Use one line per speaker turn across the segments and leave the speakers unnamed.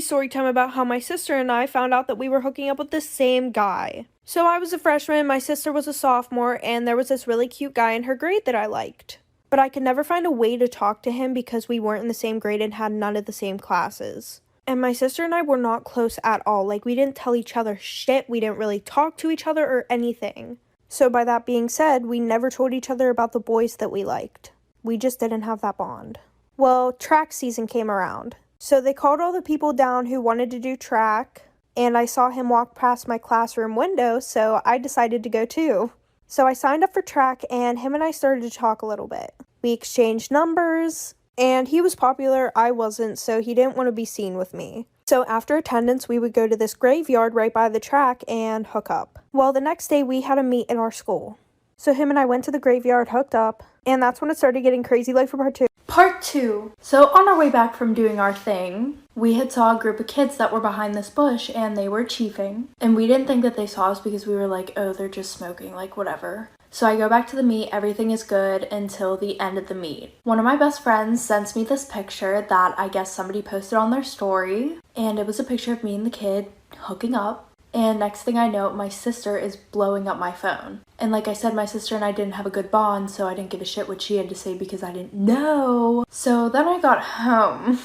story time about how my sister and I found out that we were hooking up with the same guy. So I was a freshman, my sister was a sophomore, and there was this really cute guy in her grade that I liked. But I could never find a way to talk to him because we weren't in the same grade and had none of the same classes. And my sister and I were not close at all. Like, we didn't tell each other shit, we didn't really talk to each other or anything. So by that being said, we never told each other about the boys that we liked. We just didn't have that bond. Well, track season came around. So they called all the people down who wanted to do track, and I saw him walk past my classroom window, so I decided to go too. So I signed up for track, and him and I started to talk a little bit. We exchanged numbers, and he was popular, I wasn't, so he didn't want to be seen with me. So after attendance, we would go to this graveyard right by the track and hook up. Well, the next day we had a meet in our school. So him and I went to the graveyard, hooked up, and that's when it started getting crazy, like for part 2.
Part 2. So on our way back from doing our thing, we had saw a group of kids that were behind this bush and they were chiefing. And we didn't think that they saw us because we were like, oh, they're just smoking, like whatever. So I go back to the meet, everything is good until the end of the meet. One of my best friends sends me this picture that I guess somebody posted on their story. And it was a picture of me and the kid hooking up. And next thing I know, my sister is blowing up my phone. And like I said, my sister and I didn't have a good bond, so I didn't give a shit what she had to say because I didn't know. So then I got home.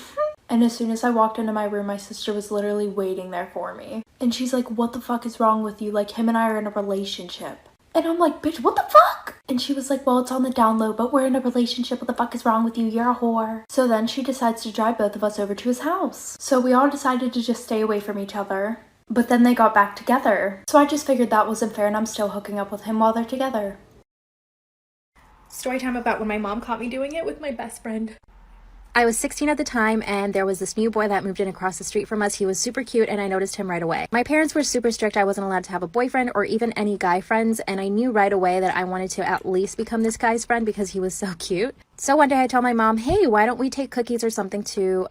And as soon as I walked into my room, my sister was literally waiting there for me. And she's like, what the fuck is wrong with you? Like, him and I are in a relationship. And I'm like, bitch, what the fuck? And she was like, well, it's on the down low, but we're in a relationship. What the fuck is wrong with you? You're a whore. So then she decides to drive both of us over to his house. So we all decided to just stay away from each other. But then they got back together. So I just figured that wasn't fair and I'm still hooking up with him while they're together.
Story time about when my mom caught me doing it with my best friend.
I was 16 at the time, and there was this new boy that moved in across the street from us. He was super cute, and I noticed him right away. My parents were super strict. I wasn't allowed to have a boyfriend or even any guy friends, and I knew right away that I wanted to at least become this guy's friend because he was so cute. So one day I told my mom, hey, why don't we take cookies or something to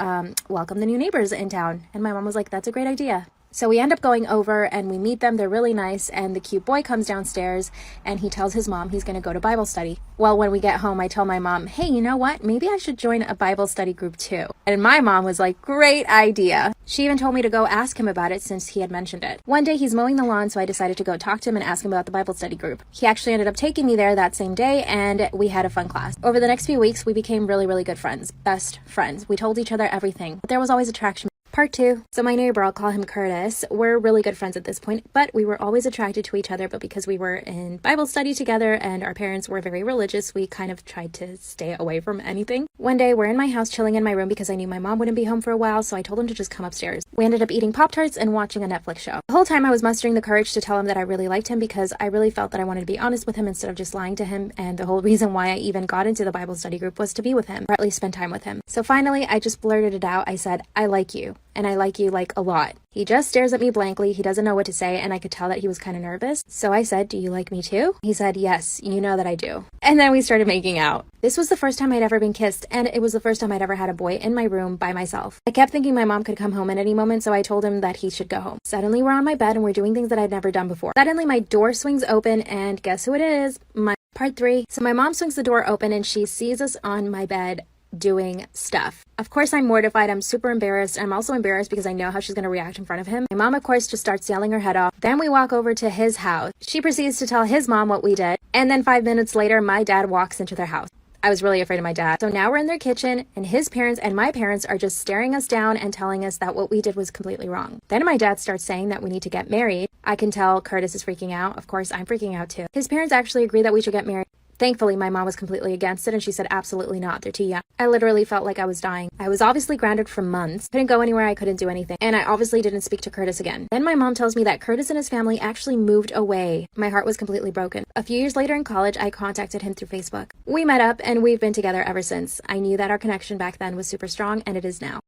welcome the new neighbors in town? And my mom was like, that's a great idea. So we end up going over and we meet them. They're really nice. And the cute boy comes downstairs and he tells his mom he's going to go to Bible study. Well, when we get home, I tell my mom, hey, you know what? Maybe I should join a Bible study group too. And my mom was like, great idea. She even told me to go ask him about it since he had mentioned it. One day he's mowing the lawn, so I decided to go talk to him and ask him about the Bible study group. He actually ended up taking me there that same day and we had a fun class. Over the next few weeks, we became really, really good friends. Best friends. We told each other everything, but there was always attraction. Part 2. So my neighbor, I'll call him Curtis. We're really good friends at this point, but we were always attracted to each other. But because we were in Bible study together and our parents were very religious, we kind of tried to stay away from anything. One day, we're in my house chilling in my room because I knew my mom wouldn't be home for a while, so I told him to just come upstairs. We ended up eating Pop-Tarts and watching a Netflix show. The whole time I was mustering the courage to tell him that I really liked him because I really felt that I wanted to be honest with him instead of just lying to him, and the whole reason why I even got into the Bible study group was to be with him, or at least spend time with him. So finally, I just blurted it out. I said, I like you. And I like you like a lot. He just stares at me blankly. He doesn't know what to say, and I could tell that he was kind of nervous. So I said, do you like me too? He said, yes, you know that I do. And then we started making out. This was the first time I'd ever been kissed, and it was the first time I'd ever had a boy in my room by myself. I kept thinking my mom could come home at any moment, so I told him that he should go home. Suddenly we're on my bed and we're doing things that I'd never done before. Suddenly my door swings open, and guess who it is? Part 3. So my mom swings the door open and she sees us on my bed doing stuff. Of course, I'm mortified. I'm super embarrassed. I'm also embarrassed because I know how she's going to react in front of him. My mom, of course, just starts yelling her head off. Then we walk over to his house. She proceeds to tell his mom what we did. And then 5 minutes later, my dad walks into their house. I was really afraid of my dad. So now we're in their kitchen and his parents and my parents are just staring us down and telling us that what we did was completely wrong. Then my dad starts saying that we need to get married. I can tell Curtis is freaking out. Of course, I'm freaking out too. His parents actually agree that we should get married. Thankfully, my mom was completely against it and she said absolutely not, they're too young. I literally felt like I was dying. I was obviously grounded for months, couldn't go anywhere, I couldn't do anything, and I obviously didn't speak to Curtis again. Then my mom tells me that Curtis and his family actually moved away. My heart was completely broken. A few years later in college, I contacted him through Facebook. We met up and we've been together ever since. I knew that our connection back then was super strong and it is now.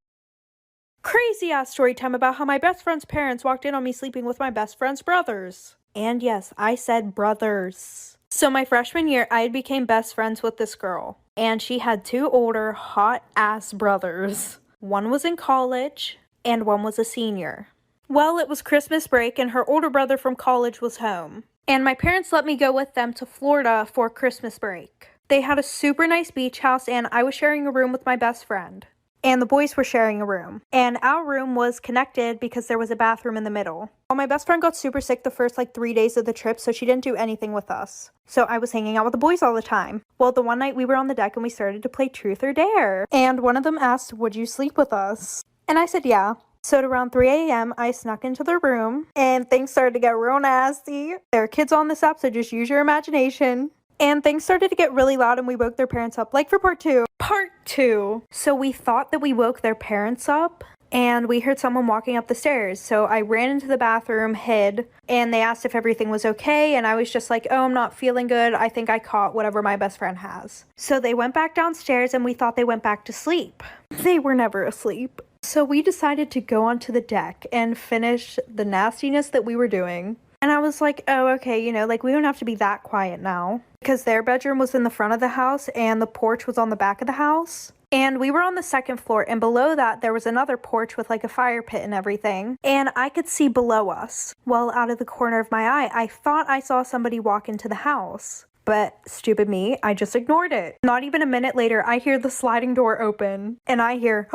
Crazy ass story time about how my best friend's parents walked in on me sleeping with my best friend's brothers. And yes, I said brothers. So my freshman year, I became best friends with this girl. And she had 2 older, hot-ass brothers. One was in college, and one was a senior. Well, it was Christmas break, and her older brother from college was home. And my parents let me go with them to Florida for Christmas break. They had a super nice beach house, and I was sharing a room with my best friend. and the boys were sharing a room. And our room was connected because there was a bathroom in the middle. Well, my best friend got super sick the first 3 days of the trip, so she didn't do anything with us. So I was hanging out with the boys all the time. Well, the one night we were on the deck and we started to play Truth or Dare. And one of them asked, would you sleep with us? And I said, yeah. So at around 3 a.m., I snuck into their room and things started to get real nasty. There are kids on this app, so just use your imagination. And things started to get really loud and we woke their parents up, for part two. Part two. So we thought that we woke their parents up and we heard someone walking up the stairs. So I ran into the bathroom, hid, and they asked if everything was okay. And I was just like, oh, I'm not feeling good. I think I caught whatever my best friend has. So they went back downstairs and we thought they went back to sleep. They were never asleep. So we decided to go onto the deck and finish the nastiness that we were doing. And I was like, oh, okay, we don't have to be that quiet now. Because their bedroom was in the front of the house and the porch was on the back of the house. And we were on the second floor, and below that there was another porch with a fire pit and everything. And I could see below us. Well, out of the corner of my eye, I thought I saw somebody walk into the house. But stupid me, I just ignored it. Not even a minute later, I hear the sliding door open and I hear,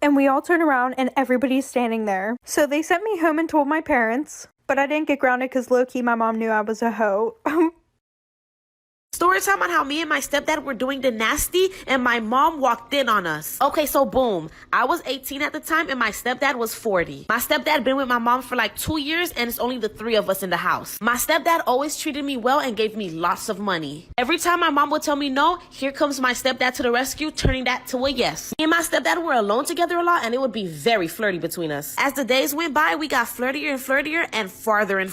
and we all turn around and everybody's standing there. So they sent me home and told my parents, but I didn't get grounded because low-key my mom knew I was a hoe.
Story time on how me and my stepdad were doing the nasty and my mom walked in on us. Okay, so boom. I was 18 at the time and my stepdad was 40. My stepdad been with my mom for 2 years and it's only the 3 of us in the house. My stepdad always treated me well and gave me lots of money. Every time my mom would tell me no, here comes my stepdad to the rescue, turning that to a yes. Me and my stepdad were alone together a lot and it would be very flirty between us. As the days went by, we got flirtier and flirtier and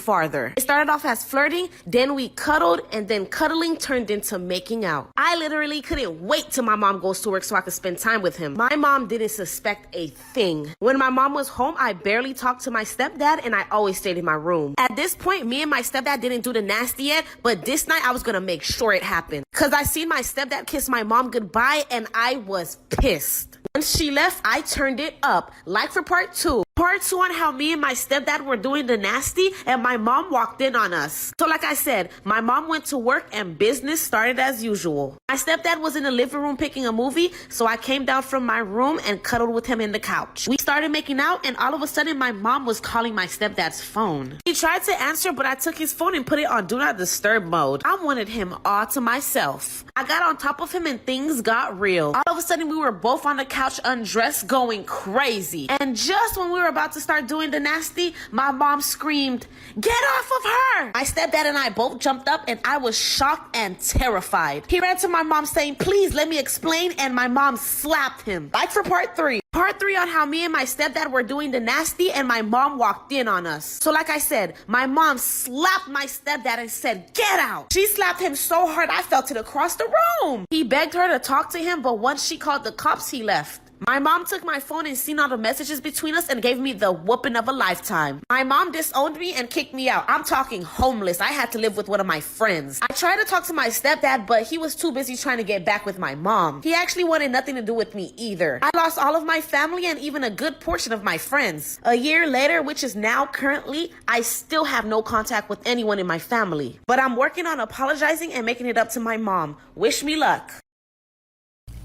farther. It started off as flirting, then we cuddled, and then cuddling turned into making out. I literally couldn't wait till my mom goes to work so I could spend time with him. My mom didn't suspect a thing. When my mom was home, I barely talked to my stepdad and I always stayed in my room. At this point, me and my stepdad didn't do the nasty yet, but this night I was gonna make sure it happened. Cause I seen my stepdad kiss my mom goodbye and I was pissed. Once she left, I turned it up. For part 2. Part 2 on how me and my stepdad were doing the nasty and my mom walked in on us. So like I said, my mom went to work and business started as usual. My stepdad was in the living room picking a movie, so I came down from my room and cuddled with him in the couch. We started making out and all of a sudden my mom was calling my stepdad's phone. He tried to answer, but I took his phone and put it on do not disturb mode. I wanted him all to myself. I got on top of him and things got real. All of a sudden we were both on the couch undressed going crazy. And just when we were about to start doing the nasty, my mom screamed, "Get off of her!" My stepdad and I both jumped up and I was shocked and terrified. He ran to my mom saying, "Please let me explain," and my mom slapped him. For part 3. Part 3 on how me and my stepdad were doing the nasty and my mom walked in on us. So like I said, my mom slapped my stepdad and said, "Get out." She slapped him so hard I felt it across the room. He begged her to talk to him, but once she called the cops, he left. My mom took my phone and seen all the messages between us and gave me the whooping of a lifetime. My mom disowned me and kicked me out. I'm talking homeless. I had to live with one of my friends. I tried to talk to my stepdad, but he was too busy trying to get back with my mom. He actually wanted nothing to do with me either. I lost all of my family and even a good portion of my friends. A year later, which is now currently, I still have no contact with anyone in my family. But I'm working on apologizing and making it up to my mom. Wish me luck.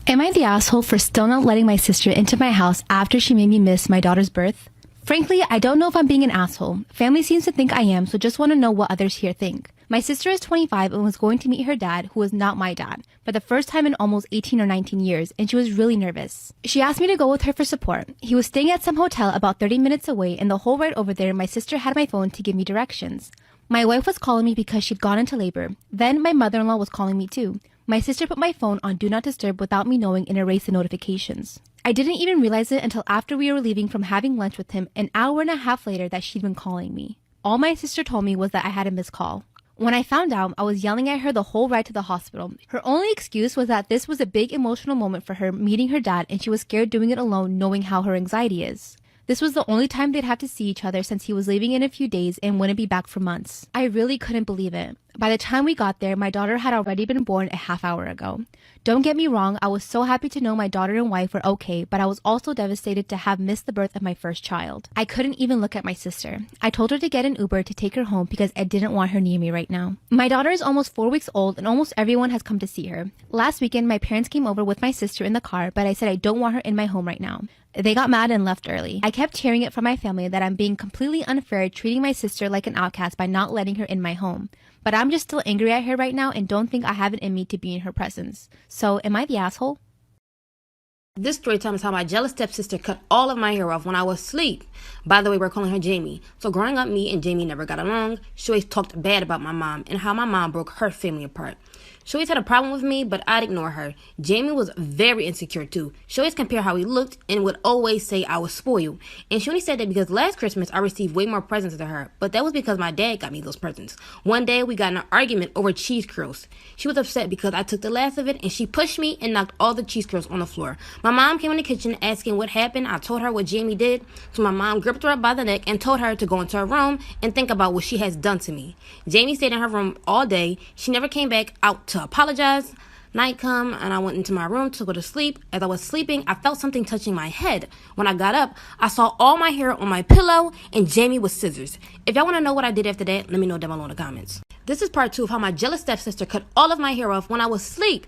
Am I the asshole for still not letting my sister into my house after she made me miss my daughter's birth? Frankly, I don't know if I'm being an asshole. Family seems to think I am, so just want to know what others here think. My sister is 25 and was going to meet her dad, who was not my dad, for the first time in almost 18 or 19 years, and she was really nervous. She asked me to go with her for support. He was staying at some hotel about 30 minutes away, and the whole ride over there, my sister had my phone to give me directions. My wife was calling me because she'd gone into labor. Then my mother-in-law was calling me too. My sister put my phone on Do Not Disturb without me knowing and erased the notifications. I didn't even realize it until after we were leaving from having lunch with him an hour and a half later that she'd been calling me. All my sister told me was that I had a missed call. When I found out, I was yelling at her the whole ride to the hospital. Her only excuse was that this was a big emotional moment for her meeting her dad and she was scared doing it alone knowing how her anxiety is. This was the only time they'd have to see each other since he was leaving in a few days and wouldn't be back for months. I really couldn't believe it. By the time we got there, my daughter had already been born a half hour ago. Don't get me wrong, I was so happy to know my daughter and wife were okay, but I was also devastated to have missed the birth of my first child. I couldn't even look at my sister. I told her to get an Uber to take her home because I didn't want her near me right now. My daughter is almost 4 weeks old and almost everyone has come to see her. Last weekend, my parents came over with my sister in the car, but I said I don't want her in my home right now. They got mad and left early. I kept hearing it from my family that I'm being completely unfair treating my sister like an outcast by not letting her in my home. But I'm just still angry at her right now and don't think I have it in me to be in her presence. So, am I the asshole?
This story time is how my jealous stepsister cut all of my hair off when I was asleep. By the way, we're calling her Jamie. So growing up, me and Jamie never got along. She always talked bad about my mom and how my mom broke her family apart. She always had a problem with me, but I'd ignore her. Jamie was very insecure too. She always compared how he looked and would always say I was spoiled. And she only said that because last Christmas I received way more presents than her, but that was because my dad got me those presents. One day we got in an argument over cheese curls. She was upset because I took the last of it and she pushed me and knocked all the cheese curls on the floor. My mom came in the kitchen asking what happened. I told her what Jamie did. So my mom gripped her up by the neck and told her to go into her room and think about what she has done to me. Jamie stayed in her room all day. She never came back out to apologize. Night come and I went into my room to go to sleep. As I was sleeping, I felt something touching my head. When I got up, I saw all my hair on my pillow and Jamie with scissors. If y'all want to know what I did after that, let me know down below in the comments. This is part 2 of how my jealous stepsister cut all of my hair off when I was asleep.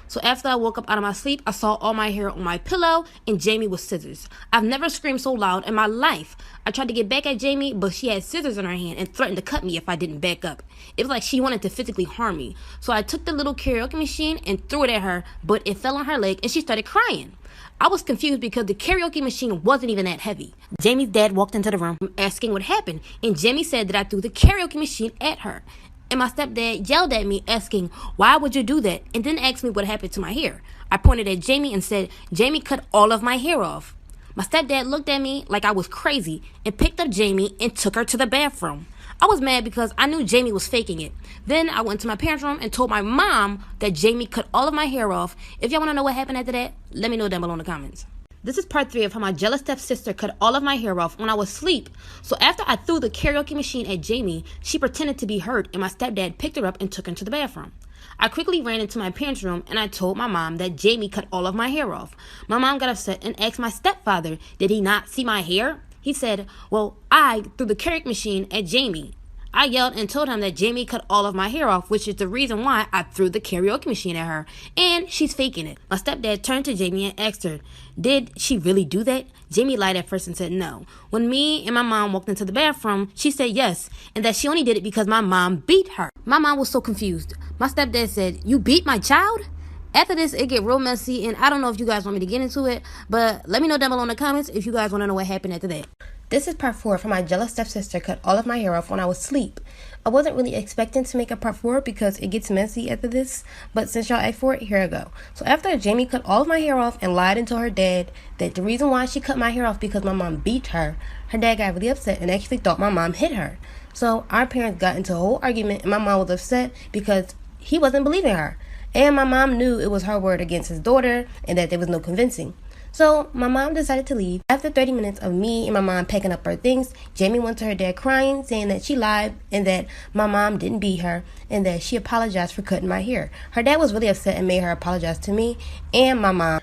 So after I woke up out of my sleep, I saw all my hair on my pillow and Jamie with scissors. I've never screamed so loud in my life. I tried to get back at Jamie, but she had scissors in her hand and threatened to cut me if I didn't back up. It was like she wanted to physically harm me. So I took the little karaoke machine and threw it at her, but it fell on her leg and she started crying. I was confused because the karaoke machine wasn't even that heavy. Jamie's dad walked into the room asking what happened, and Jamie said that I threw the karaoke machine at her. And my stepdad yelled at me asking, why would you do that? And then asked me what happened to my hair. I pointed at Jamie and said, Jamie cut all of my hair off. My stepdad looked at me like I was crazy and picked up Jamie and took her to the bathroom. I was mad because I knew Jamie was faking it. Then I went to my parents' room and told my mom that Jamie cut all of my hair off. If y'all want to know what happened after that, let me know down below in the comments. This is part 3 of how my jealous stepsister cut all of my hair off when I was asleep. So after I threw the karaoke machine at Jamie, she pretended to be hurt and my stepdad picked her up and took her to the bathroom. I quickly ran into my parents' room and I told my mom that Jamie cut all of my hair off. My mom got upset and asked my stepfather, did he not see my hair? He said, well, I threw the karaoke machine at Jamie. I yelled and told him that Jamie cut all of my hair off, which is the reason why I threw the karaoke machine at her. And she's faking it. My stepdad turned to Jamie and asked her, did she really do that? Jamie lied at first and said no. When me and my mom walked into the bathroom, she said yes, and that she only did it because my mom beat her. My mom was so confused. My stepdad said, you beat my child? After this, it get real messy, and I don't know if you guys want me to get into it, but let me know down below in the comments if you guys want to know what happened after that. This is part 4 for my jealous stepsister cut all of my hair off when I was asleep. I wasn't really expecting to make a part 4 because it gets messy after this, but since y'all asked for it, here I go. So after Jamie cut all of my hair off and lied and told her dad that the reason why she cut my hair off because my mom beat her, her dad got really upset and actually thought my mom hit her. So our parents got into a whole argument and my mom was upset because he wasn't believing her. And my mom knew it was her word against his daughter and that there was no convincing. So my mom decided to leave. After 30 minutes of me and my mom packing up her things, Jamie went to her dad crying, saying that she lied and that my mom didn't beat her and that she apologized for cutting my hair. Her dad was really upset and made her apologize to me and my mom.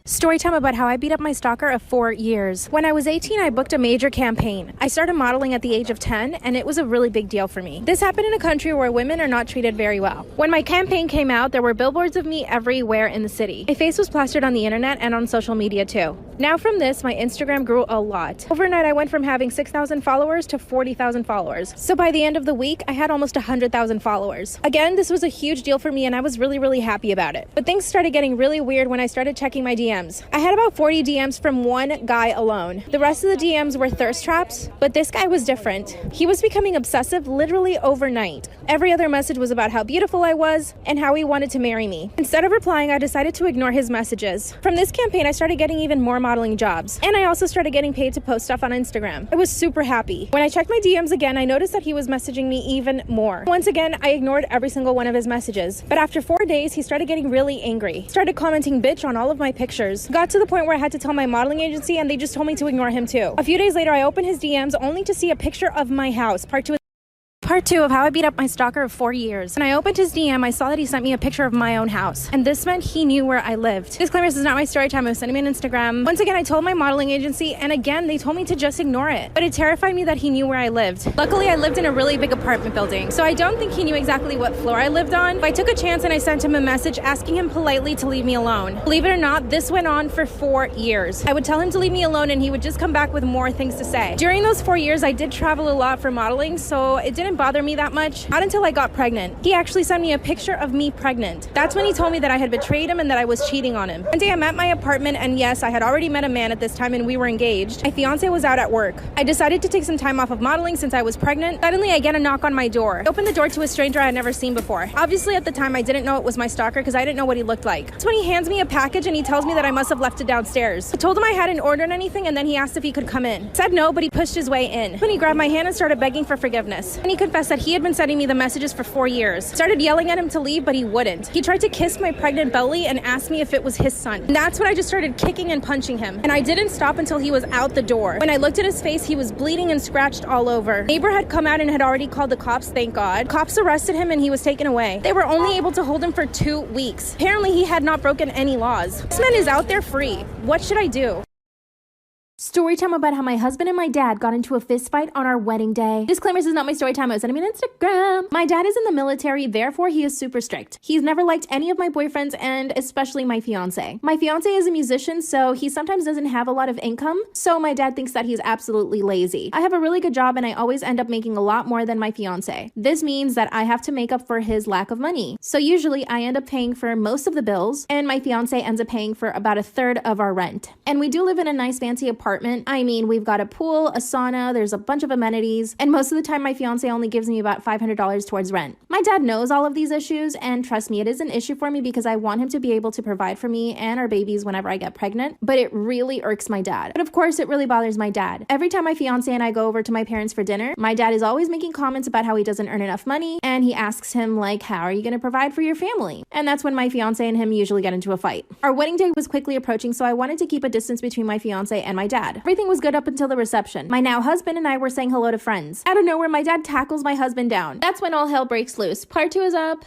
Storytime about how I beat up my stalker of 4 years. When I was 18, I booked a major campaign. I started modeling at the age of 10, and it was a really big deal for me. This happened in a country where women are not treated very well. When my campaign came out, there were billboards of me everywhere in the city. My face was plastered on the internet and on social media too. Now from this, my Instagram grew a lot. Overnight, I went from having 6,000 followers to 40,000 followers. So by the end of the week, I had almost 100,000 followers. Again, this was a huge deal for me, and I was really happy about it. But things started getting really weird when I started checking my DMs. I had about 40 DMs from one guy alone. The rest of the DMs were thirst traps, but this guy was different. He was becoming obsessive literally overnight. Every other message was about how beautiful I was and how he wanted to marry me. Instead of replying, I decided to ignore his messages. From this campaign, I started getting even more modeling jobs, and I also started getting paid to post stuff on Instagram. I was super happy. When I checked my DMs again, I noticed that he was messaging me even more. Once again, I ignored every single one of his messages, but after 4 days, he started getting really angry. Started commenting bitch on all of my pictures. Got to the point where I had to tell my modeling agency, and they just told me to ignore him too. A few days later, I opened his DMs only to see a picture of my house parked to Part 2 of how I beat up my stalker of 4 years. When I opened his DM, I saw that he sent me a picture of my own house, and this meant he knew where I lived. Disclaimer, this is not my story time. I was sending me an Instagram. Once again, I told my modeling agency, and again, they told me to just ignore it. But it terrified me that he knew where I lived. Luckily, I lived in a really big apartment building, so I don't think he knew exactly what floor I lived on, but I took a chance and I sent him a message asking him politely to leave me alone. Believe it or not, this went on for 4 years. I would tell him to leave me alone, and he would just come back with more things to say. During those 4 years, I did travel a lot for modeling, so it didn't bother me that much. Not until I got pregnant. He actually sent me a picture of me pregnant. That's when he told me that I had betrayed him and that I was cheating on him. One day I'm at my apartment, and yes, I had already met a man at this time and we were engaged. My fiance was out at work. I decided to take some time off of modeling since I was pregnant. Suddenly I get a knock on my door. I opened the door to a stranger I had never seen before. Obviously at the time I didn't know it was my stalker because I didn't know what he looked like. That's when he hands me a package and he tells me that I must have left it downstairs. I told him I hadn't ordered anything, and then he asked if he could come in. I said no, but he pushed his way in. Then he grabbed my hand and started begging for forgiveness. And he confessed that he had been sending me the messages for 4 years. Started yelling at him to leave, but he wouldn't. He tried to kiss my pregnant belly and asked me if it was his son. And that's when I just started kicking and punching him. And I didn't stop until he was out the door. When I looked at his face, he was bleeding and scratched all over. Neighbor had come out and had already called the cops, thank God. Cops arrested him and he was taken away. They were only able to hold him for 2 weeks. Apparently he had not broken any laws. This man is out there free. What should I do?
Story time about how my husband and my dad got into a fist fight on our wedding day. Disclaimer, this is not my story time. I was sending me an Instagram. My dad is in the military, therefore he is super strict. He's never liked any of my boyfriends and especially my fiance. My fiance is a musician, so he sometimes doesn't have a lot of income, so my dad thinks that he's absolutely lazy. I have a really good job and I always end up making a lot more than my fiance. This means that I have to make up for his lack of money. So usually I end up paying for most of the bills and my fiance ends up paying for about a third of our rent. And we do live in a nice fancy apartment. I mean, we've got a pool, a sauna, there's a bunch of amenities, and most of the time my fiance only gives me about $500 towards rent. My dad knows all of these issues, and trust me, it is an issue for me because I want him to be able to provide for me and our babies whenever I get pregnant, but it really irks my dad. But of course, it really bothers my dad. Every time my fiance and I go over to my parents for dinner, my dad is always making comments about how he doesn't earn enough money, and he asks him like, how are you going to provide for your family? And that's when my fiance and him usually get into a fight. Our wedding day was quickly approaching, so I wanted to keep a distance between my fiance and my dad. Everything was good up until the reception. My now husband and I were saying hello to friends. Out of nowhere, my dad tackles my husband down. That's when all hell breaks loose. Part 2 is up.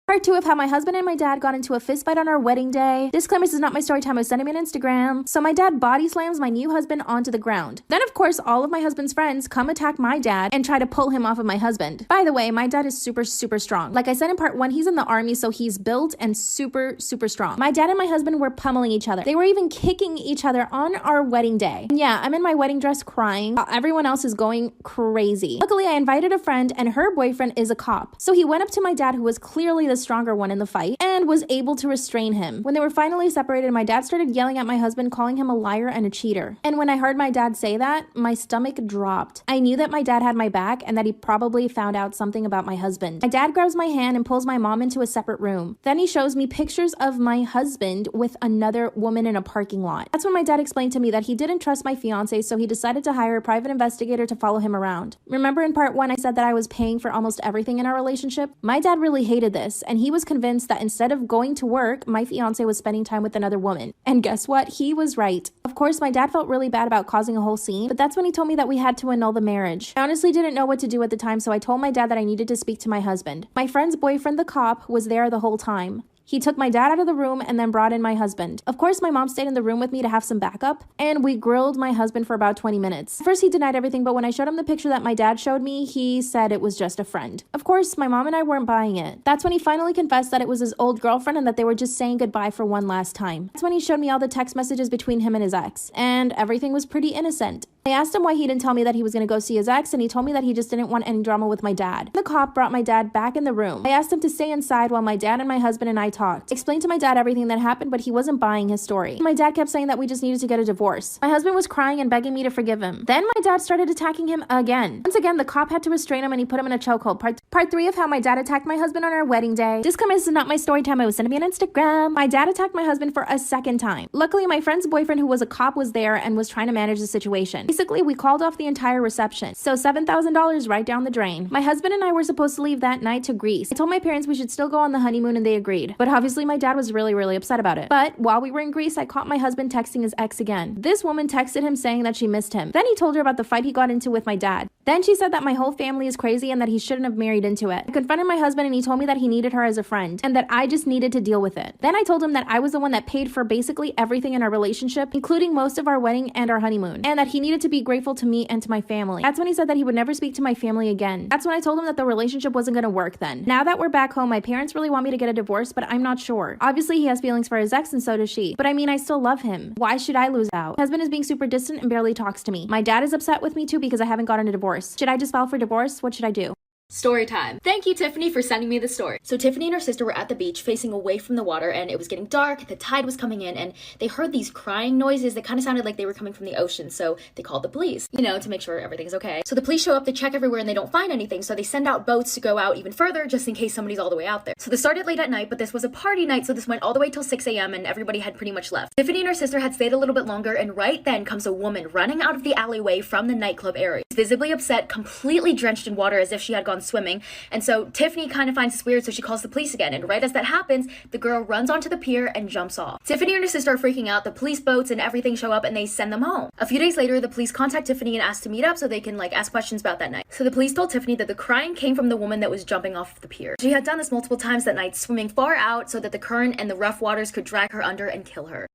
Part 2 of how my husband and my dad got into a fist fight on our wedding day. Disclaimer, this is not my story time. I was sending me an Instagram. So my dad body slams my new husband onto the ground. Then of course, all of my husband's friends come attack my dad and try to pull him off of my husband. By the way, my dad is super strong. Like I said in part 1, he's in the army, so he's built and super strong. My dad and my husband were pummeling each other. They were even kicking each other on our wedding day. And yeah, I'm in my wedding dress crying while everyone else is going crazy. Luckily, I invited a friend and her boyfriend is a cop. So he went up to my dad, who was clearly the stronger one in the fight, and was able to restrain him. When they were finally separated, my dad started yelling at my husband, calling him a liar and a cheater. And when I heard my dad say that, my stomach dropped. I knew that my dad had my back and that he probably found out something about my husband. My dad grabs my hand and pulls my mom into a separate room. Then he shows me pictures of my husband with another woman in a parking lot. That's when my dad explained to me that he didn't trust my fiance, so he decided to hire a private investigator to follow him around. Remember in part 1, I said that I was paying for almost everything in our relationship? My dad really hated this, and he was convinced that instead of going to work, my fiance was spending time with another woman. And guess what? He was right. Of course, my dad felt really bad about causing a whole scene, but that's when he told me that we had to annul the marriage. I honestly didn't know what to do at the time, so I told my dad that I needed to speak to my husband. My friend's boyfriend, the cop, was there the whole time. He took my dad out of the room and then brought in my husband. Of course, my mom stayed in the room with me to have some backup, and we grilled my husband for about 20 minutes. First, he denied everything, but when I showed him the picture that my dad showed me, he said it was just a friend. Of course, my mom and I weren't buying it. That's when he finally confessed that it was his old girlfriend and that they were just saying goodbye for one last time. That's when he showed me all the text messages between him and his ex, and everything was pretty innocent. I asked him why he didn't tell me that he was going to go see his ex, and he told me that he just didn't want any drama with my dad. The cop brought my dad back in the room. I asked him to stay inside while my dad and my husband and I talked. I explained to my dad everything that happened, but he wasn't buying his story. My dad kept saying that we just needed to get a divorce. My husband was crying and begging me to forgive him. Then my dad started attacking him again. Once again, the cop had to restrain him and he put him in a chokehold. Part 3 of how my dad attacked my husband on our wedding day. Disclaimer, this is not my story time. I was sending me an Instagram. My dad attacked my husband for a second time. Luckily, my friend's boyfriend, who was a cop, was there and was trying to manage the situation. Basically, we called off the entire reception. So $7,000 right down the drain. My husband and I were supposed to leave that night to Greece. I told my parents we should still go on the honeymoon and they agreed. But obviously my dad was really upset about it. But while we were in Greece, I caught my husband texting his ex again. This woman texted him saying that she missed him. Then he told her about the fight he got into with my dad.
Then she said that my whole family is crazy and that he shouldn't have married into it. I confronted my husband and he told me that he needed her as a friend and that I just needed to deal with it. Then I told him that I was the one that paid for basically everything in our relationship, including most of our wedding and our honeymoon, and that he needed to be grateful to me and to my family. That's when he said that he would never speak to my family again. That's when I told him that the relationship wasn't going to work then. Now that we're back home, my parents really want me to get a divorce, but I'm not sure. Obviously, he has feelings for his ex and so does she. But I mean, I still love him. Why should I lose out? My husband is being super distant and barely talks to me. My dad is upset with me too because I haven't gotten a divorce. Should I just file for divorce? What should I do?
Story time. Thank you, Tiffany, for sending me the story. So Tiffany and her sister were at the beach facing away from the water, and it was getting dark, the tide was coming in, and they heard these crying noises that kind of sounded like they were coming from the ocean, so they called the police, to make sure everything's okay. So the police show up, they check everywhere, and they don't find anything, so they send out boats to go out even further, just in case somebody's all the way out there. So this started late at night, but this was a party night, so this went all the way till 6 a.m., and everybody had pretty much left. Tiffany and her sister had stayed a little bit longer, and right then comes a woman running out of the alleyway from the nightclub area. She's visibly upset, completely drenched in water as if she had gone swimming, and so Tiffany kind of finds this weird, so she calls the police again. And right as that happens, the girl runs onto the pier and jumps off. Tiffany and her sister are freaking out. The police boats and everything show up and they send them home. A few days later, the police contact Tiffany and ask to meet up so they can ask questions about that night. So the police told Tiffany that the crying came from the woman that was jumping off the pier. She had done this multiple times that night, swimming far out so that the current and the rough waters could drag her under and kill her.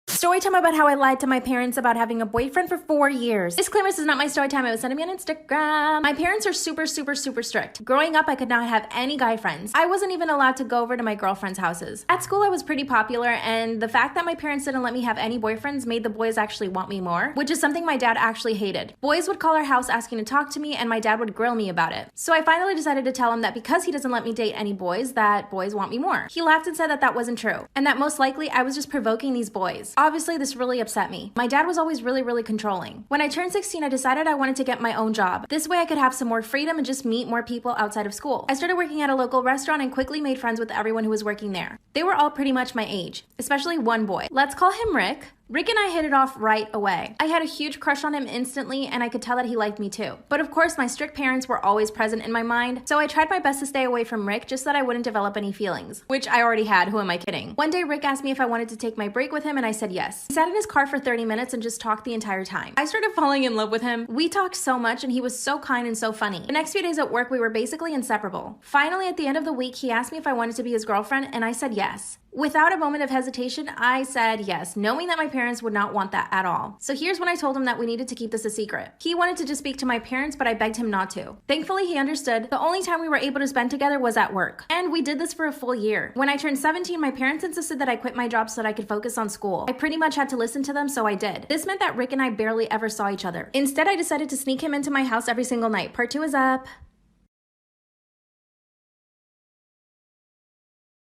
Story time about how I lied to my parents about having a boyfriend for 4 years. Disclaimer, this is not my story time. I was sending me on Instagram. My parents are super strict. Growing up, I could not have any guy friends. I wasn't even allowed to go over to my girlfriends' houses. At school, I was pretty popular, and the fact that my parents didn't let me have any boyfriends made the boys actually want me more, which is something my dad actually hated. Boys would call our house asking to talk to me, and my dad would grill me about it. So I finally decided to tell him that because he doesn't let me date any boys, that boys want me more. He laughed and said that that wasn't true, and that most likely I was just provoking these boys. Obviously, this really upset me. My dad was always really controlling. When I turned 16, I decided I wanted to get my own job. This way I could have some more freedom and just meet more people outside of school. I started working at a local restaurant and quickly made friends with everyone who was working there. They were all pretty much my age, especially one boy. Let's call him Rick. Rick and I hit it off right away. I had a huge crush on him instantly, and I could tell that he liked me too. But of course, my strict parents were always present in my mind, so I tried my best to stay away from Rick just so that I wouldn't develop any feelings, which I already had, who am I kidding? One day, Rick asked me if I wanted to take my break with him, and I said yes. He sat in his car for 30 minutes and just talked the entire time. I started falling in love with him. We talked so much, and he was so kind and so funny. The next few days at work, we were basically inseparable. Finally, at the end of the week, he asked me if I wanted to be his girlfriend, and I said yes. Without a moment of hesitation, I said yes, knowing that my parents would not want that at all. So here's when I told him that we needed to keep this a secret. He wanted to just speak to my parents, but I begged him not to. Thankfully, he understood. The only time we were able to spend together was at work. And we did this for a full year. When I turned 17, my parents insisted that I quit my job so that I could focus on school. I pretty much had to listen to them, so I did. This meant that Rick and I barely ever saw each other. Instead, I decided to sneak him into my house every single night. Part 2 is up.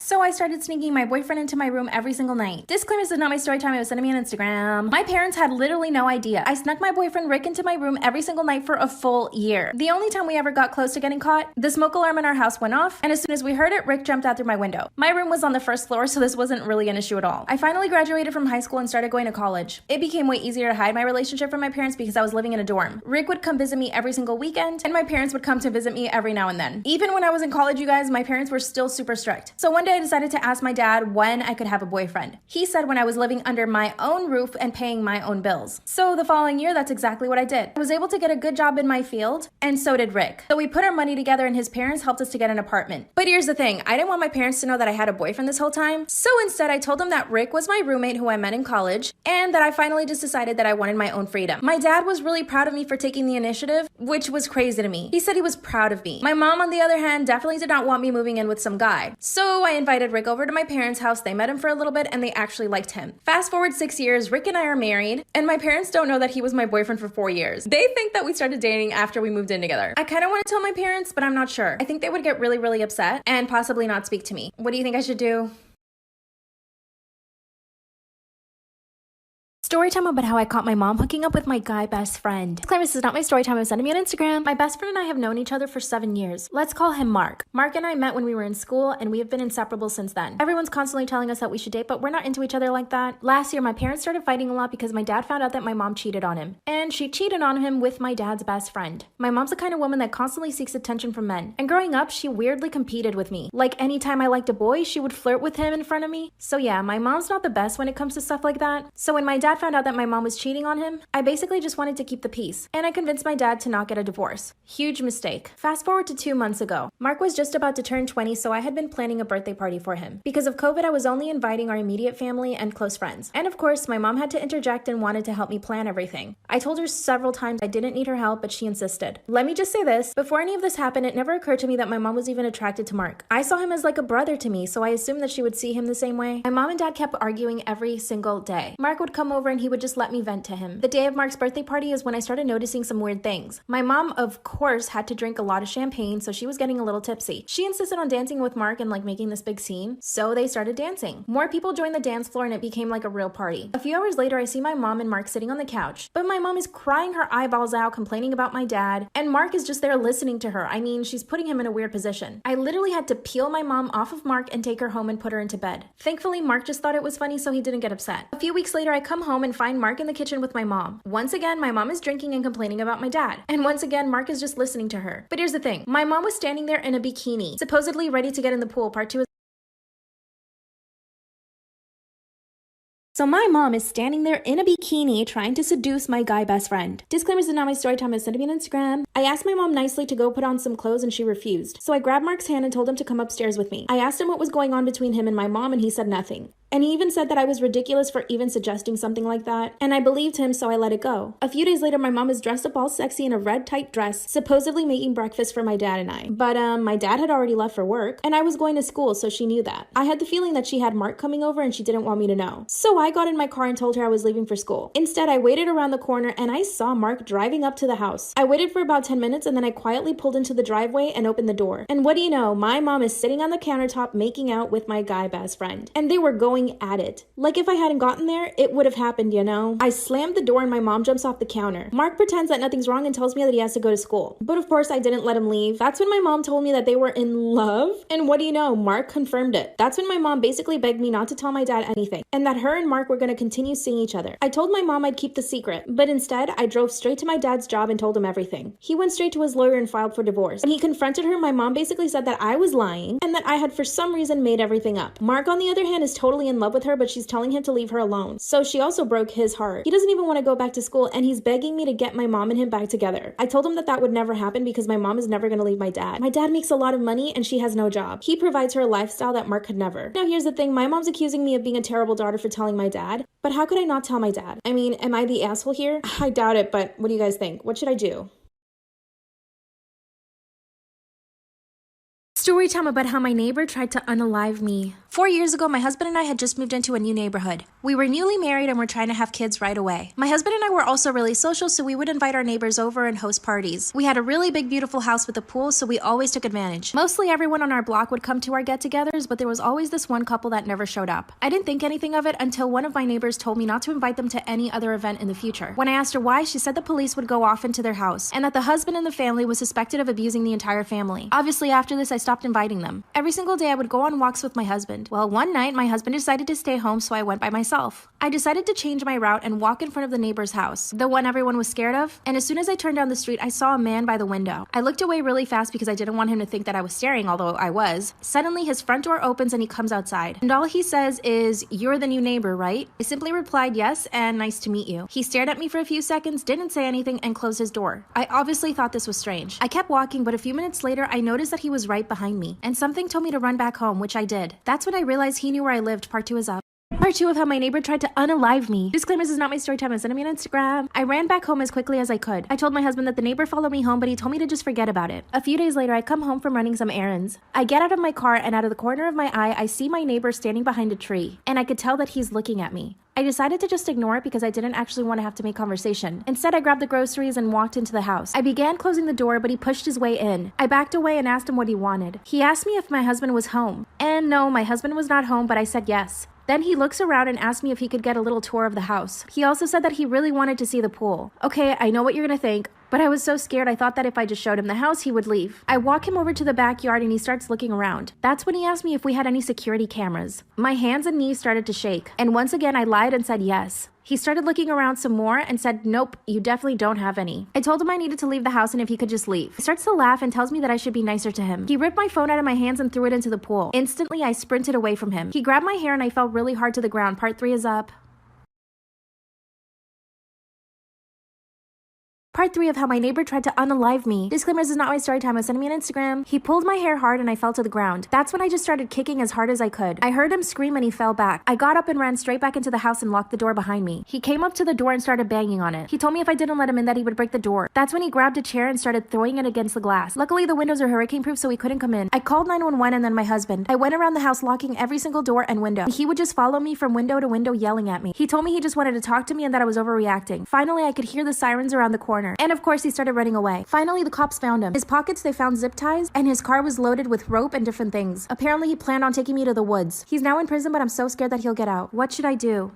So I started sneaking my boyfriend into my room every single night. Disclaimer, this is not my story time. It was sending me on Instagram. My parents had literally no idea. I snuck my boyfriend Rick into my room every single night for a full year. The only time we ever got close to getting caught, the smoke alarm in our house went off, and as soon as we heard it, Rick jumped out through my window. My room was on the first floor, so this wasn't really an issue at all. I finally graduated from high school and started going to college. It became way easier to hide my relationship from my parents because I was living in a dorm. Rick would come visit me every single weekend, and my parents would come to visit me every now and then. Even when I was in college, you guys, my parents were still super strict. So one day I decided to ask my dad when I could have a boyfriend. He said when I was living under my own roof and paying my own bills. So the following year, that's exactly what I did. I was able to get a good job in my field, and so did Rick. So we put our money together and his parents helped us to get an apartment. But here's the thing, I didn't want my parents to know that I had a boyfriend this whole time. So instead, I told them that Rick was my roommate who I met in college, and that I finally just decided that I wanted my own freedom. My dad was really proud of me for taking the initiative, which was crazy to me. He said he was proud of me. My mom, on the other hand, definitely did not want me moving in with some guy. So I invited Rick over to my parents' house. They met him for a little bit and they actually liked him. Fast forward 6 years, Rick and I are married, and my parents don't know that he was my boyfriend for 4 years. They think that we started dating after we moved in together. I kind of want to tell my parents, but I'm not sure. I think they would get really upset and possibly not speak to me. What do you think I should do? Story time about how I caught my mom hooking up with my guy best friend. Disclaimer, this is not my story time. It was sending me on Instagram. My best friend and I have known each other for 7 years. Let's call him Mark. Mark and I met when we were in school, and we have been inseparable since then. Everyone's constantly telling us that we should date, but we're not into each other like that. Last year, my parents started fighting a lot because my dad found out that my mom cheated on him. And she cheated on him with my dad's best friend. My mom's the kind of woman that constantly seeks attention from men. And growing up, she weirdly competed with me. Like anytime I liked a boy, she would flirt with him in front of me. So yeah, my mom's not the best when it comes to stuff like that. So when my dad found found out that my mom was cheating on him, I basically just wanted to keep the peace, and I convinced my dad to not get a divorce. Huge mistake. Fast forward to 2 months ago. Mark was just about to turn 20, so I had been planning a birthday party for him. Because of COVID, I was only inviting our immediate family and close friends. And of course, my mom had to interject and wanted to help me plan everything. I told her several times I didn't need her help, but she insisted. Let me just say this, before any of this happened, it never occurred to me that my mom was even attracted to Mark. I saw him as like a brother to me, so I assumed that she would see him the same way. My mom and dad kept arguing every single day. Mark would come over and he would just let me vent to him. The day of Mark's birthday party is when I started noticing some weird things. My mom, of course, had to drink a lot of champagne, so she was getting a little tipsy. She insisted on dancing with Mark and like making this big scene, so they started dancing. More people joined the dance floor and it became like a real party. A few hours later, I see my mom and Mark sitting on the couch, but my mom is crying her eyeballs out, complaining about my dad, and Mark is just there listening to her. I mean, she's putting him in a weird position. I literally had to peel my mom off of Mark and take her home and put her into bed. Thankfully, Mark just thought it was funny, so he didn't get upset. A few weeks later, I come home and find Mark in the kitchen with my mom. Once again, my mom is drinking and complaining about my dad. And once again, Mark is just listening to her. But here's the thing. My mom was standing there in a bikini, supposedly ready to get in the pool. Part 2 is So my mom is standing there in a bikini trying to seduce my guy best friend. Disclaimers is not my story time, send me on Instagram. I asked my mom nicely to go put on some clothes and she refused. So I grabbed Mark's hand and told him to come upstairs with me. I asked him what was going on between him and my mom and he said nothing. And he even said that I was ridiculous for even suggesting something like that. And I believed him, so I let it go. A few days later, my mom is dressed up all sexy in a red tight dress, supposedly making breakfast for my dad and I. But my dad had already left for work, and I was going to school, so she knew that. I had the feeling that she had Mark coming over and she didn't want me to know. So I got in my car and told her I was leaving for school. Instead, I waited around the corner and I saw Mark driving up to the house. I waited for about 10 minutes and then I quietly pulled into the driveway and opened the door. And what do you know? My mom is sitting on the countertop making out with my guy best friend. And they were going at it. Like if I hadn't gotten there, it would have happened, you know? I slammed the door and my mom jumps off the counter. Mark pretends that nothing's wrong and tells me that he has to go to school. But of course, I didn't let him leave. That's when my mom told me that they were in love. And what do you know? Mark confirmed it. That's when my mom basically begged me not to tell my dad anything and that her and Mark were going to continue seeing each other. I told my mom I'd keep the secret, but instead, I drove straight to my dad's job and told him everything. He went straight to his lawyer and filed for divorce. When he confronted her, my mom basically said that I was lying and that I had for some reason made everything up. Mark, on the other hand, is totally in love with her, but she's telling him to leave her alone. So she also broke his heart. He doesn't even want to go back to school and he's begging me to get my mom and him back together. I told him that that would never happen because my mom is never going to leave my dad. My dad makes a lot of money and she has no job. He provides her a lifestyle that Mark could never. Now here's the thing, my mom's accusing me of being a terrible daughter for telling my dad, but how could I not tell my dad? I mean, am I the asshole here? I doubt it, but what do you guys think? What should I do? Story time about how my neighbor tried to unalive me. 4 years ago, my husband and I had just moved into a new neighborhood. We were newly married and were trying to have kids right away. My husband and I were also really social, so we would invite our neighbors over and host parties. We had a really big, beautiful house with a pool, so we always took advantage. Mostly everyone on our block would come to our get-togethers, but there was always this one couple that never showed up. I didn't think anything of it until one of my neighbors told me not to invite them to any other event in the future. When I asked her why, she said the police would go off into their house, and that the husband and the family was suspected of abusing the entire family. Obviously, after this, I stopped inviting them. Every single day, I would go on walks with my husband. Well, one night, my husband decided to stay home, so I went by myself. I decided to change my route and walk in front of the neighbor's house, the one everyone was scared of, and as soon as I turned down the street, I saw a man by the window. I looked away really fast because I didn't want him to think that I was staring, although I was. Suddenly, his front door opens and he comes outside. And all he says is, "You're the new neighbor, right?" I simply replied, "Yes, and nice to meet you." He stared at me for a few seconds, didn't say anything, and closed his door. I obviously thought this was strange. I kept walking, but a few minutes later, I noticed that he was right behind me, and something told me to run back home, which I did. That's when I realized he knew where I lived. Part 2 is up. Part 2 of how my neighbor tried to unalive me. Disclaimers is not my story time, and send me on Instagram. I ran back home as quickly as I could. I told my husband that the neighbor followed me home, but he told me to just forget about it. A few days later, I come home from running some errands. I get out of my car, and out of the corner of my eye, I see my neighbor standing behind a tree, and I could tell that he's looking at me. I decided to just ignore it because I didn't actually want to have to make conversation. Instead, I grabbed the groceries and walked into the house. I began closing the door, but he pushed his way in. I backed away and asked him what he wanted. He asked me if my husband was home. And no, my husband was not home, but I said yes. Then he looks around and asks me if he could get a little tour of the house. He also said that he really wanted to see the pool. Okay, I know what you're gonna think, but I was so scared I thought that if I just showed him the house, he would leave. I walk him over to the backyard and he starts looking around. That's when he asked me if we had any security cameras. My hands and knees started to shake, and once again I lied and said yes. He started looking around some more and said, "Nope, you definitely don't have any." I told him I needed to leave the house and if he could just leave. He starts to laugh and tells me that I should be nicer to him. He ripped my phone out of my hands and threw it into the pool. Instantly, I sprinted away from him. He grabbed my hair and I fell really hard to the ground. Part 3 is up. Part 3 of how my neighbor tried to unalive me. Disclaimer, this is not my story time. I was sending me on Instagram. He pulled my hair hard and I fell to the ground. That's when I just started kicking as hard as I could. I heard him scream and he fell back. I got up and ran straight back into the house and locked the door behind me. He came up to the door and started banging on it. He told me if I didn't let him in that he would break the door. That's when he grabbed a chair and started throwing it against the glass. Luckily, the windows are hurricane proof so he couldn't come in. I called 911 and then my husband. I went around the house locking every single door and window. He would just follow me from window to window yelling at me. He told me he just wanted to talk to me and that I was overreacting. Finally, I could hear the sirens around the corner. And of course, he started running away. Finally, the cops found him. His pockets, they found zip ties, and his car was loaded with rope and different things. Apparently, he planned on taking me to the woods. He's now in prison, but I'm so scared that he'll get out. What should I do?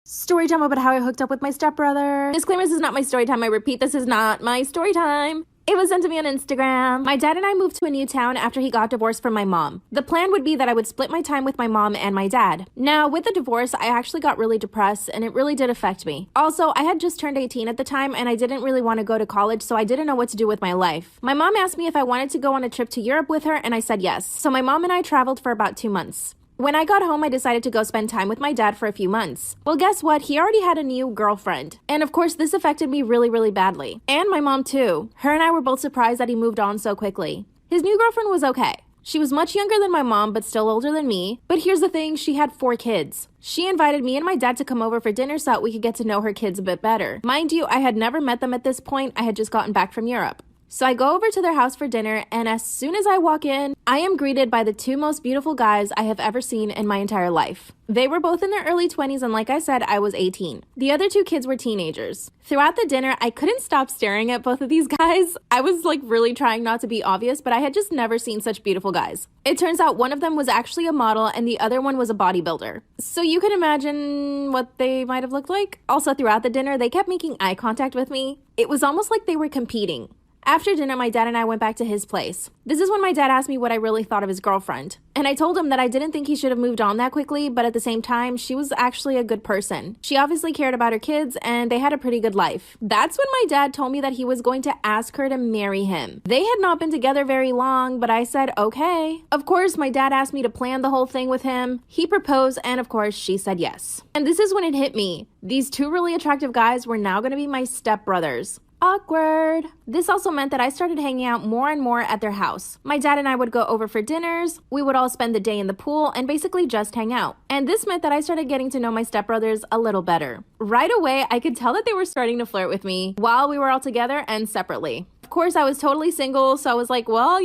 Story time about how I hooked up with my stepbrother. Disclaimer, this is not my story time. I repeat, this is not my story time. It was sent to me on Instagram. My dad and I moved to a new town after he got divorced from my mom. The plan would be that I would split my time with my mom and my dad. Now, with the divorce, I actually got really depressed and it really did affect me. Also, I had just turned 18 at the time and I didn't really want to go to college, so I didn't know what to do with my life. My mom asked me if I wanted to go on a trip to Europe with her and I said yes. So my mom and I traveled for about 2 months. When I got home, I decided to go spend time with my dad for a few months. Well, guess what? He already had a new girlfriend. And of course, this affected me really, really badly. And my mom too. Her and I were both surprised that he moved on so quickly. His new girlfriend was okay. She was much younger than my mom, but still older than me. But here's the thing, she had 4 kids. She invited me and my dad to come over for dinner so that we could get to know her kids a bit better. Mind you, I had never met them at this point. I had just gotten back from Europe. So I go over to their house for dinner, and as soon as I walk in, I am greeted by the 2 most beautiful guys I have ever seen in my entire life. They were both in their early 20s, and like I said, I was 18. The other 2 kids were teenagers. Throughout the dinner, I couldn't stop staring at both of these guys. I was really trying not to be obvious, but I had just never seen such beautiful guys. It turns out one of them was actually a model, and the other one was a bodybuilder. So you can imagine what they might have looked like. Also, throughout the dinner, they kept making eye contact with me. It was almost like they were competing. After dinner, my dad and I went back to his place. This is when my dad asked me what I really thought of his girlfriend. And I told him that I didn't think he should have moved on that quickly, but at the same time, she was actually a good person. She obviously cared about her kids, and they had a pretty good life. That's when my dad told me that he was going to ask her to marry him. They had not been together very long, but I said, okay. Of course, my dad asked me to plan the whole thing with him. He proposed, and of course, she said yes. And this is when it hit me. These 2 really attractive guys were now going to be my stepbrothers. Awkward. This also meant that I started hanging out more and more at their house. My dad and I would go over for dinners, we would all spend the day in the pool, and basically just hang out. And this meant that I started getting to know my stepbrothers a little better. Right away, I could tell that they were starting to flirt with me while we were all together and separately. Of course, I was totally single, so I was like, well,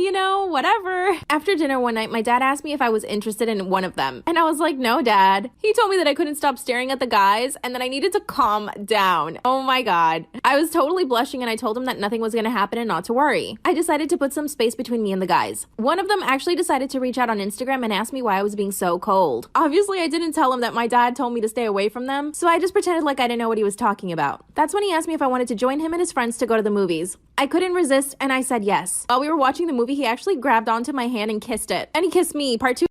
whatever. After dinner one night, my dad asked me if I was interested in one of them. And I was like, no, Dad. He told me that I couldn't stop staring at the guys and that I needed to calm down. Oh my God. I was totally blushing and I told him that nothing was going to happen and not to worry. I decided to put some space between me and the guys. One of them actually decided to reach out on Instagram and ask me why I was being so cold. Obviously, I didn't tell him that my dad told me to stay away from them, so I just pretended like I didn't know what he was talking about. That's when he asked me if I wanted to join him and his friends to go to the movies. I couldn't resist and I said yes. While we were watching the movie, he actually grabbed onto my hand and kissed it. And he kissed me. Part 2.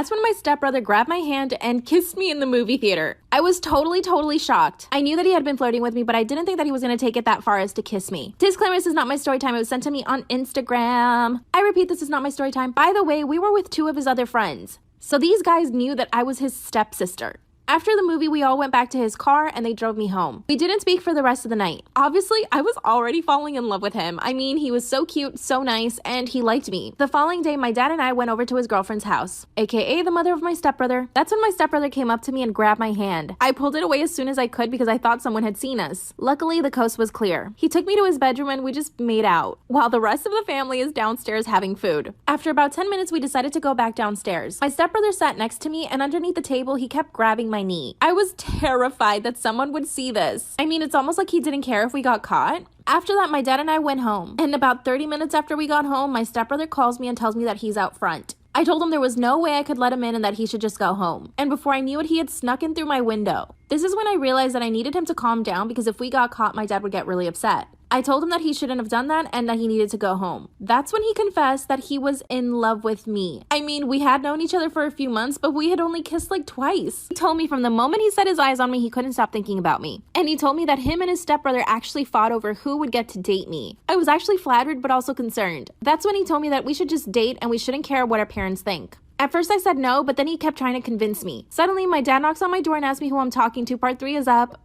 That's when my stepbrother grabbed my hand and kissed me in the movie theater. I was totally shocked. I knew that he had been flirting with me, but I didn't think that he was going to take it that far as to kiss me. Disclaimer, this is not my story time. It was sent to me on Instagram. I repeat, this is not my story time. By the way, we were with 2 of his other friends. So these guys knew that I was his stepsister. After the movie, we all went back to his car and they drove me home. We didn't speak for the rest of the night. Obviously, I was already falling in love with him. I mean, he was so cute, so nice, and he liked me. The following day, my dad and I went over to his girlfriend's house, aka the mother of my stepbrother. That's when my stepbrother came up to me and grabbed my hand. I pulled it away as soon as I could because I thought someone had seen us. Luckily, the coast was clear. He took me to his bedroom and we just made out, while the rest of the family is downstairs having food. After about 10 minutes, we decided to go back downstairs. My stepbrother sat next to me, and underneath the table, he kept grabbing my knee. I was terrified that someone would see this. I mean, it's almost like he didn't care if we got caught. After that, my dad and I went home. And about 30 minutes after we got home, my stepbrother calls me and tells me that he's out front. I told him there was no way I could let him in and that he should just go home. And before I knew it, he had snuck in through my window. This is when I realized that I needed him to calm down because if we got caught, my dad would get really upset. I told him that he shouldn't have done that and that he needed to go home. That's when he confessed that he was in love with me. I mean, we had known each other for a few months, but we had only kissed twice. He told me from the moment he set his eyes on me, he couldn't stop thinking about me. And he told me that him and his stepbrother actually fought over who would get to date me. I was actually flattered, but also concerned. That's when he told me that we should just date and we shouldn't care what our parents think. At first I said no, but then he kept trying to convince me. Suddenly, my dad knocks on my door and asks me who I'm talking to. Part 3 is up.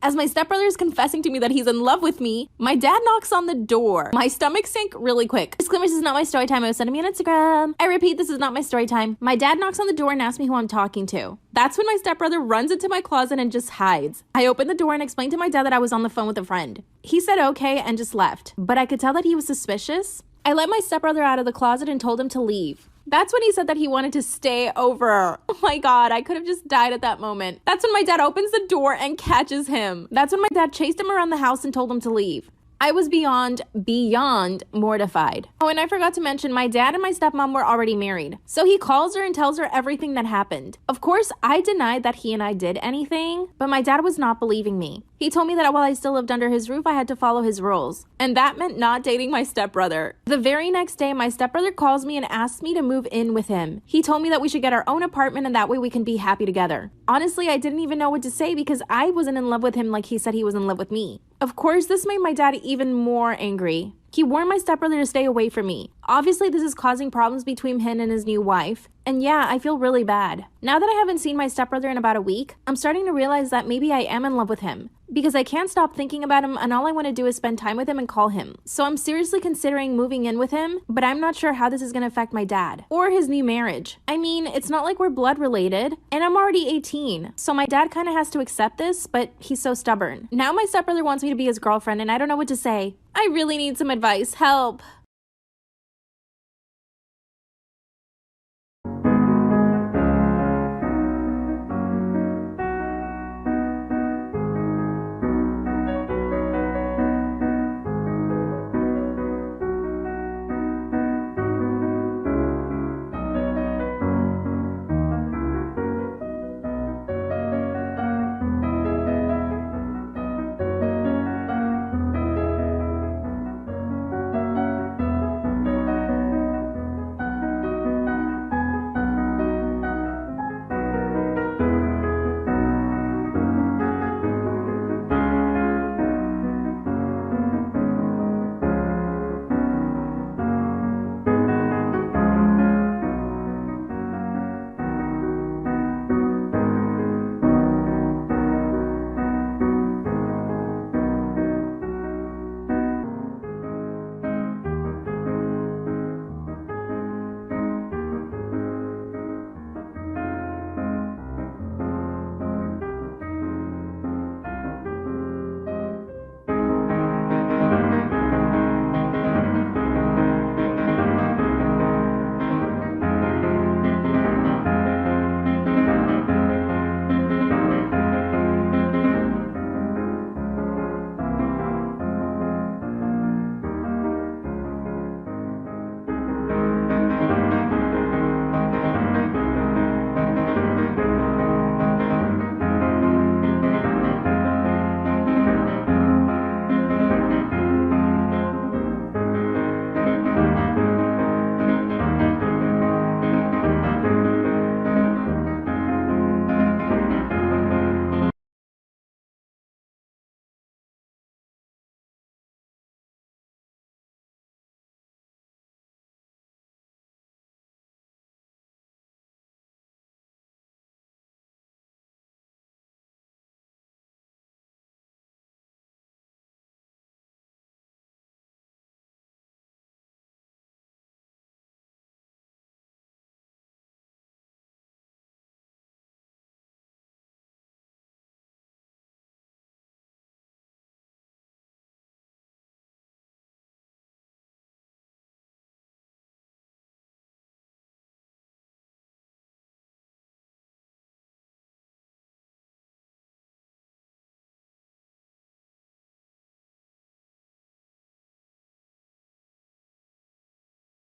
As my stepbrother is confessing to me that he's in love with me, my dad knocks on the door. My stomach sank really quick. Disclaimer, this is not my story time. I was sending me on Instagram. I repeat, this is not my story time. My dad knocks on the door and asks me who I'm talking to. That's when my stepbrother runs into my closet and just hides. I opened the door and explained to my dad that I was on the phone with a friend. He said okay and just left, but I could tell that he was suspicious. I let my stepbrother out of the closet and told him to leave. That's when he said that he wanted to stay over. Oh my God, I could have just died at that moment. That's when my dad opens the door and catches him. That's when my dad chased him around the house and told him to leave. I was beyond mortified. Oh, and I forgot to mention, my dad and my stepmom were already married. So he calls her and tells her everything that happened. Of course, I denied that he and I did anything, but my dad was not believing me. He told me that while I still lived under his roof, I had to follow his rules. And that meant not dating my stepbrother. The very next day, my stepbrother calls me and asks me to move in with him. He told me that we should get our own apartment and that way we can be happy together. Honestly, I didn't even know what to say because I wasn't in love with him like he said he was in love with me. Of course, this made my dad even more angry. He warned my stepbrother to stay away from me. Obviously, this is causing problems between him and his new wife. And yeah, I feel really bad. Now that I haven't seen my stepbrother in about a week, I'm starting to realize that maybe I am in love with him. Because I can't stop thinking about him and all I want to do is spend time with him and call him. So I'm seriously considering moving in with him, but I'm not sure how this is going to affect my dad or his new marriage. I mean, it's not like we're blood related and I'm already 18. So my dad kind of has to accept this, but he's so stubborn. Now my stepbrother wants me to be his girlfriend and I don't know what to say. I really need some advice. Help.